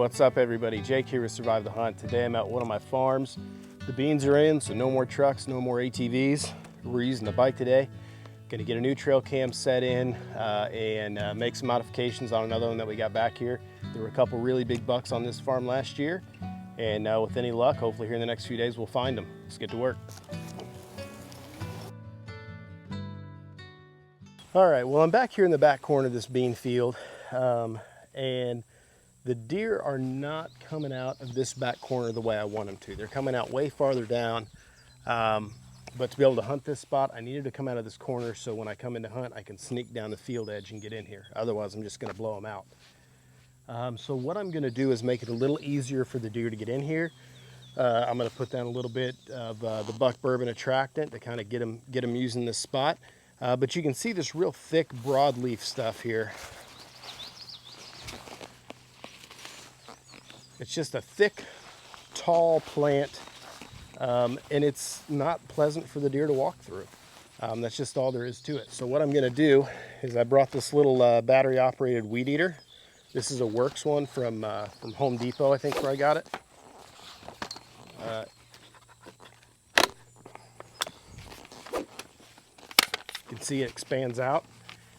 what's up everybody? Jake here with Survive the Hunt. Today I'm at one of my farms. The beans are in, so no more trucks, no more ATVs. We're using the bike today. Gonna get a new trail cam set in and make some modifications on another one that we got back here. There were a couple really big bucks on this farm last year, and with any luck, hopefully here in the next few days we'll find them. Let's get to work. All right, well, I'm back here in the back corner of this bean field, and the deer are not coming out of this back corner the way I want them to. They're coming out way farther down, but to be able to hunt this spot, I needed to come out of this corner so when I come in to hunt, I can sneak down the field edge and get in here. Otherwise, I'm just gonna blow them out. So what I'm gonna do is make it a little easier for the deer to get in here. I'm gonna put down a little bit of the Buck Bourbon attractant to kind of get them using this spot. But you can see this real thick broadleaf stuff here. It's just a thick, tall plant, and it's not pleasant for the deer to walk through. That's just all there is to it. So what I'm gonna do is I brought this little battery operated weed eater. This is a Works one from Home Depot, I think, where I got it. You can see it expands out.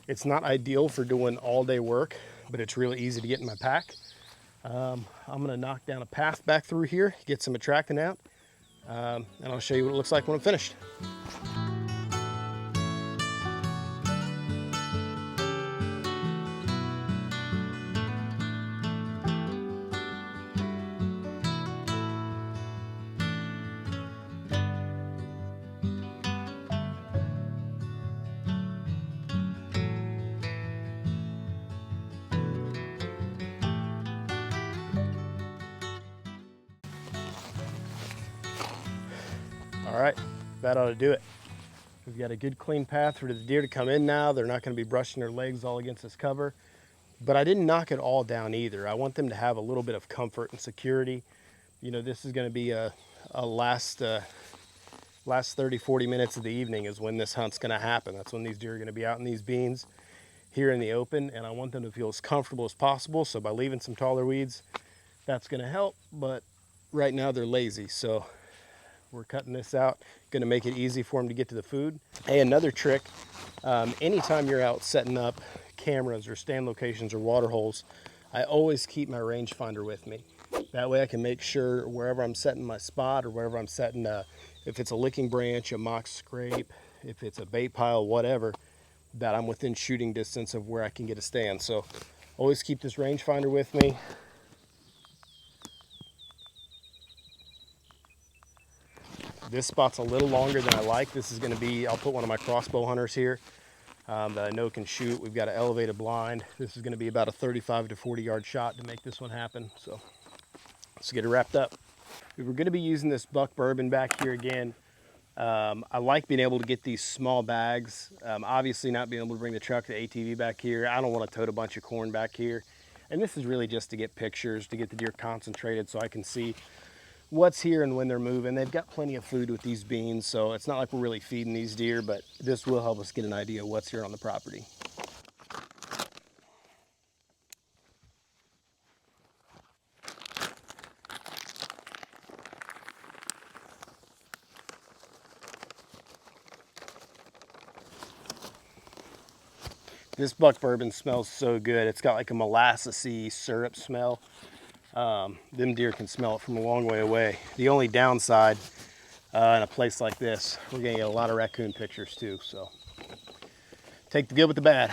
It's not ideal for doing all day work, but it's really easy to get in my pack. I'm gonna knock down a path back through here, get some attractant out, and I'll show you what it looks like when I'm finished. All right, that ought to do it. We've got a good clean path for the deer to come in now. They're not gonna be brushing their legs all against this cover, but I didn't knock it all down either. I want them to have a little bit of comfort and security. You know, this is gonna be a last 30, 40 minutes of the evening is when this hunt's gonna happen. That's when these deer are gonna be out in these beans here in the open, and I want them to feel as comfortable as possible. So by leaving some taller weeds, that's gonna help, but right now they're lazy. So we're cutting this out, gonna make it easy for them to get to the food. Hey, another trick, anytime you're out setting up cameras or stand locations or water holes, I always keep my rangefinder with me. That way I can make sure wherever I'm setting my spot or wherever I'm setting, if it's a licking branch, a mock scrape, if it's a bait pile, whatever, that I'm within shooting distance of where I can get a stand. So always keep this rangefinder with me. This spot's a little longer than I like. This is gonna be, I'll put one of my crossbow hunters here that I know can shoot. We've got an elevated blind. This is gonna be about a 35 to 40 yard shot to make this one happen. So let's get it wrapped up. We were gonna be using this Buck Bourbon back here again. I like being able to get these small bags. Obviously not being able to bring the truck, the ATV back here. I don't wanna tote a bunch of corn back here. And this is really just to get pictures, to get the deer concentrated so I can see what's here and when they're moving. They've got plenty of food with these beans, so it's not like we're really feeding these deer, but this will help us get an idea of what's here on the property. This Buck Bourbon smells so good. It's got like a molassesy syrup smell. Them deer can smell it from a long way away. The only downside in a place like this, we're gonna get a lot of raccoon pictures too, so take the good with the bad.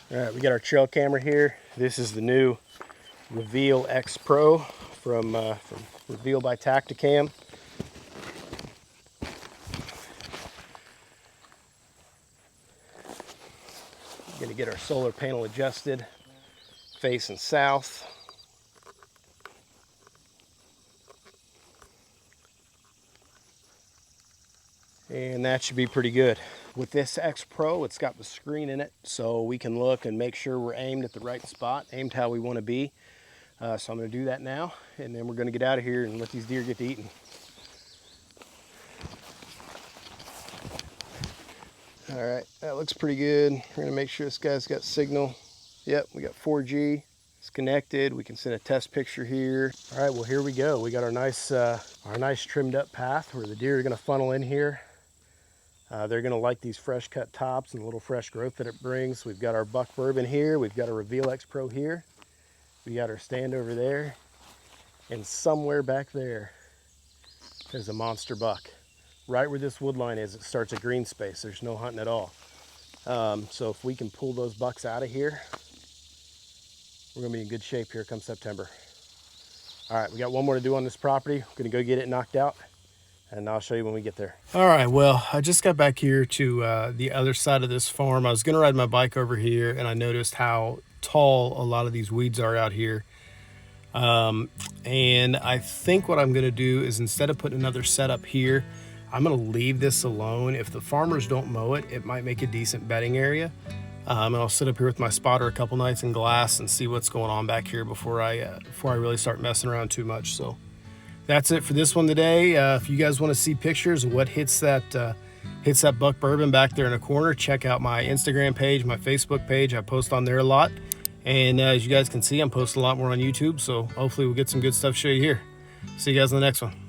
All right, we got our trail camera here. This is the new Reveal X Pro from Reveal by Tactacam. Gonna get our solar panel adjusted, facing south. And that should be pretty good. With this X Pro, it's got the screen in it, so we can look and make sure we're aimed at the right spot, aimed how we want to be. So I'm going to do that now, and then we're going to get out of here and let these deer get to eating. All right, that looks pretty good. We're going to make sure this guy's got signal. Yep, we got 4G, It's connected. We can send a test picture here. All right, well, here we go. We got our nice trimmed up path where the deer are gonna funnel in here. They're gonna like these fresh cut tops and the little fresh growth that it brings. We've got our Buck Bourbon here. We've got our Reveal X Pro here. We got our stand over there. And somewhere back there, there's a monster buck. Right where this wood line is, it starts a green space. There's no hunting at all. So if we can pull those bucks out of here, we're gonna be in good shape here come September. All right, we got one more to do on this property. We're gonna go get it knocked out, and I'll show you when we get there. All right, well, I just got back here to the other side of this farm. I was gonna ride my bike over here, and I noticed how tall a lot of these weeds are out here. And I think what I'm gonna do is, instead of putting another setup here, I'm gonna leave this alone. If the farmers don't mow it, it might make a decent bedding area. And I'll sit up here with my spotter a couple nights in glass and see what's going on back here before I really start messing around too much. So that's it for this one today. If you guys want to see pictures of what hits that Buck Bourbon back there in the corner, check out my Instagram page, my Facebook page. I post on there a lot. And as you guys can see, I'm posting a lot more on YouTube. So hopefully we'll get some good stuff to show you here. See you guys in the next one.